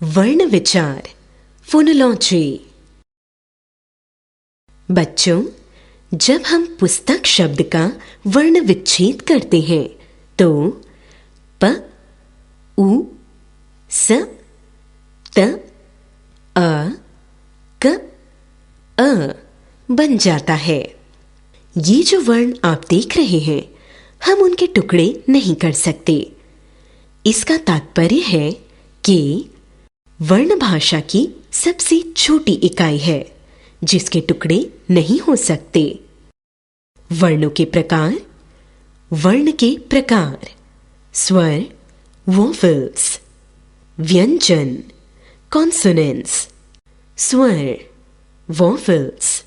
वर्ण विचार, फोनोलॉजी। बच्चों, जब हम पुस्तक शब्द का वर्ण विच्छेद करते हैं तो प, उ, स, त, अ, क, अ बन जाता है। ये जो वर्ण आप देख रहे हैं, हम उनके टुकड़े नहीं कर सकते। इसका तात्पर्य है कि वर्ण भाषा की सबसे छोटी इकाई है जिसके टुकड़े नहीं हो सकते। वर्णों के प्रकार। वर्ण के प्रकार: स्वर वोवेल्स, व्यंजन कॉन्सोनेंट्स। स्वर वोवेल्स।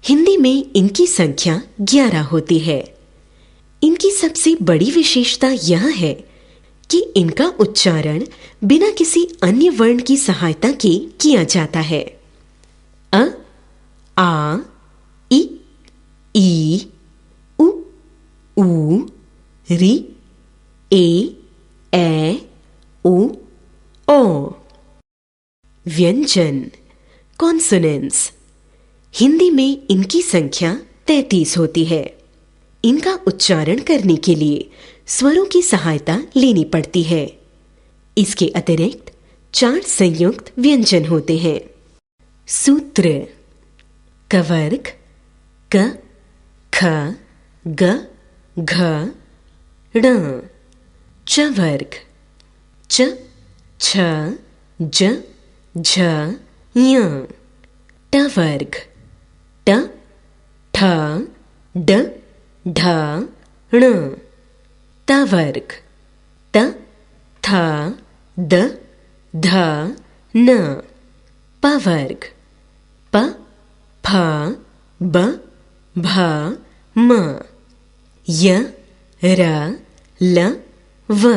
हिंदी में इनकी संख्या 11 होती है। इनकी सबसे बड़ी विशेषता यह है कि इनका उच्चारण बिना किसी अन्य वर्ण की सहायता के किया जाता है। अ, आ, इ, ई, उ, ऊ, रि, ए, ओ, ओ। व्यंजन कॉन्सोनेंट्स। हिंदी में इनकी संख्या 33 होती है। इनका उच्चारण करने के लिए स्वरों की सहायता लेनी पड़ती है। इसके अतिरिक्त 4 संयुक्त व्यंजन होते हैं। सूत्र: कवर्ग क, ख, ग, घ, ण। चवर्ग च, छ, ज, झ, ञ। टवर्ग ट, ठ, ड, ढ, ण। तवर्ग त, थ, द, ध, न। पवर्ग प, फ, ब, भ, म। य, र, ल, व।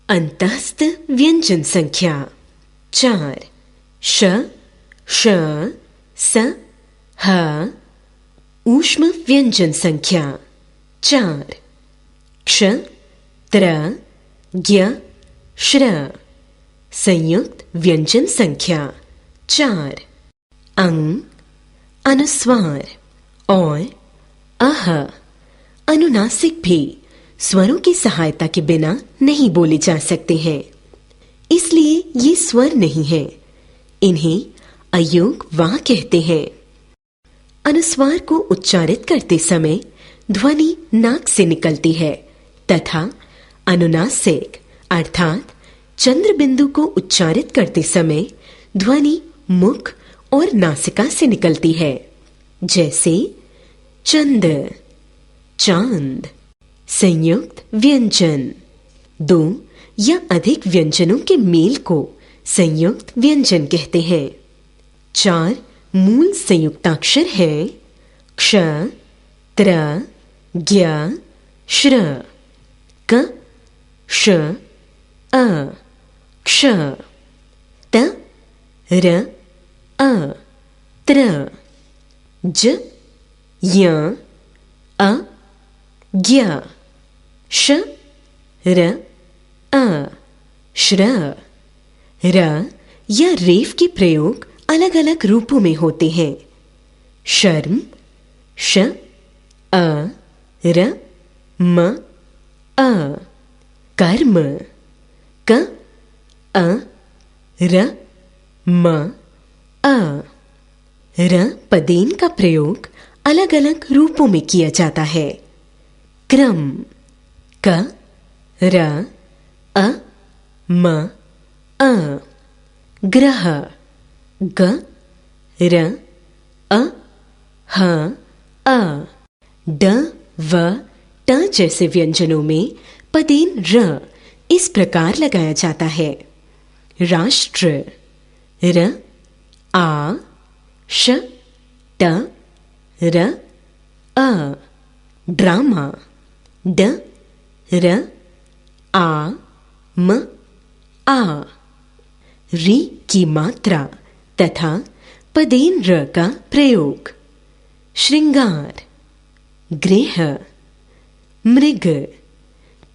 अंतस्थ व्यंजन संख्या: 4 श, श, स, ह। ऊष्म व्यंजन संख्या: 4 क्ष, त्र, ज्ञ, श्र। संयुक्त व्यंजन संख्या: 4 अंग, अनुस्वार और अह। अनुनासिक भी स्वरों की सहायता के बिना नहीं बोले जा सकते हैं, इसलिए ये स्वर नहीं हैं। इन्हें अयोग वाह कहते हैं। अनुस्वार को उच्चारित करते समय ध्वनि नाक से निकलती है तथा अनुनासिक अर्थात चंद्र बिंदु को उच्चारित करते समय ध्वनि मुख और नासिका से निकलती है, जैसे चंद, चांद। संयुक्त व्यंजन: 2 या अधिक व्यंजनों के मेल को संयुक्त व्यंजन कहते हैं। 4 मूल संयुक्ताक्षर हैं: क्ष, त्र, ज्ञ, श्र। क, श, अ। क्ष। त, र, अ। त्र। ज, य, अ, ज्ञ। श, र, अ। श्र। र या रेफ के प्रयोग अलग अलग रूपों में होते हैं। शर्म श, अ, र, म, अ। कर्म क, अ, र, म, अ। र पदेन का प्रयोग अलग अलग रूपों में किया जाता है। क्रम क, र, अ, म, अ। ग्रह ग, र, अ, ह, अ। ड, व, ट जैसे व्यंजनों में पदेन र इस प्रकार लगाया जाता है। राष्ट्र र, आ, श, ट, र, अ। ड्रामा ड, र, आ, म, आ। री की मात्रा तथा पदेन र का प्रयोग। श्रृंगार गृह, मृग।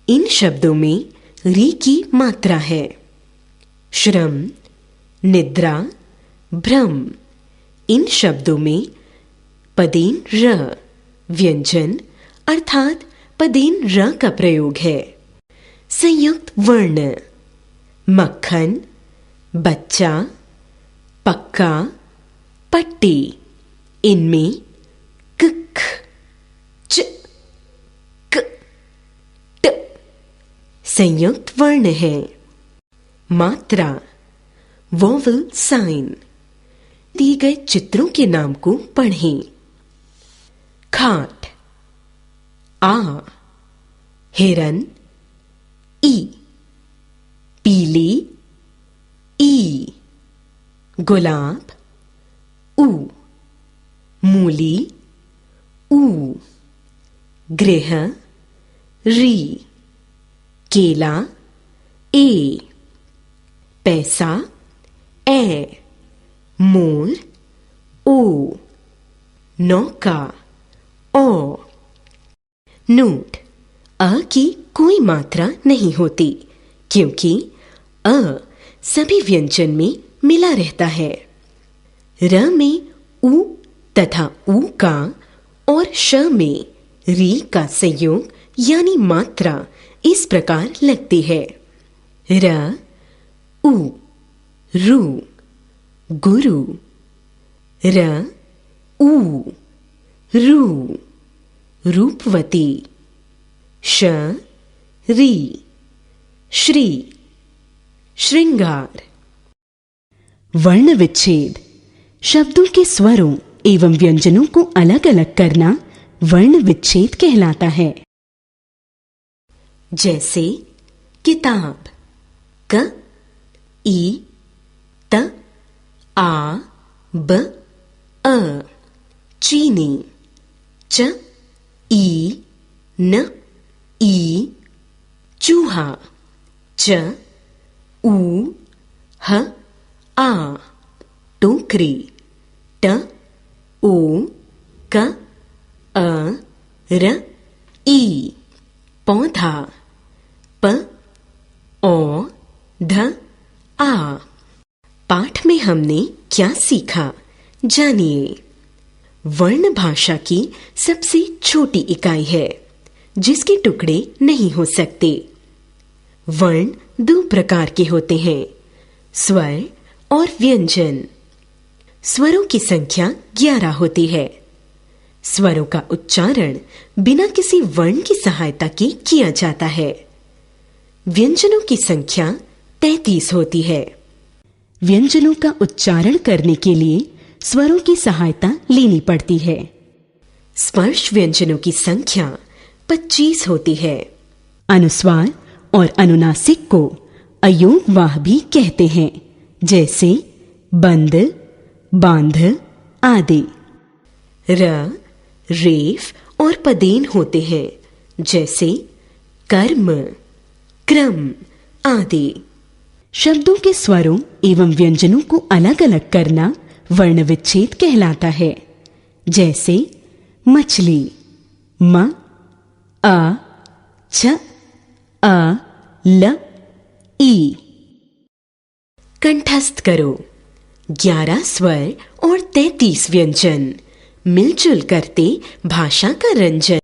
इन शब्दों में री की मात्रा है। श्रम, निद्रा, भ्रम, इन शब्दों में पदेन र व्यंजन अर्थात पदेन र का प्रयोग है। संयुक्त वर्ण मक्खन, बच्चा, पक्का, पट्टी, इनमें क, च, क, ट संयुक्त वर्ण है। मात्रा वोवल साइन। दिए गए चित्रों के नाम को पढ़ें। खाट आ, हिरन ई, पीली ई, गुलाब ऊ, मूली ऊ, गृह री, केला ए, पैसा ए, मोर ओ, नौका ओ। नोट अ की कोई मात्रा नहीं होती क्योंकि अ सभी व्यंजन में मिला रहता है। र में उ तथा ऊ का और श में री का संयोग यानी मात्रा इस प्रकार लगती है। र उ, रु, गुरु, र ऊ, रू, रूपवती, श, री, श्री, श्रृंगार। वर्ण विच्छेद शब्दों के स्वरों एवं व्यंजनों को अलग अलग करना वर्ण विच्छेद कहलाता है। जैसे किताब क, ई, त, आ, ब, अ। चीनी च, ई, न, ई, चूहा च, ऊ, ह, आ। टोकरी ट, ओ, क, अ, र, ई। पौधा प, ओ, ध, आ। पाठ में हमने क्या सीखा जानिए। वर्ण भाषा की सबसे छोटी इकाई है जिसके टुकड़े नहीं हो सकते। वर्ण दो प्रकार के होते हैं, स्वर और व्यंजन। स्वरों की संख्या 11 होती है। स्वरों का उच्चारण बिना किसी वर्ण की सहायता के किया जाता है। व्यंजनों की संख्या 33 होती है। व्यंजनों का उच्चारण करने के लिए स्वरों की सहायता लेनी पड़ती है। स्पर्श व्यंजनों की संख्या 25 होती है। अनुस्वार और अनुनासिक को अयोगवाह भी कहते हैं, जैसे बंद, बांध आदि। र, रेफ और पदेन होते हैं, जैसे कर्म, क्रम आदि। शब्दों के स्वरों एवं व्यंजनों को अलग अलग करना वर्ण विच्छेद कहलाता है। जैसे मछली म, अ, छ, अ, ल, ई। कंठस्थ करो 11 स्वर और 33 व्यंजन मिलजुल करते भाषा का रंजन।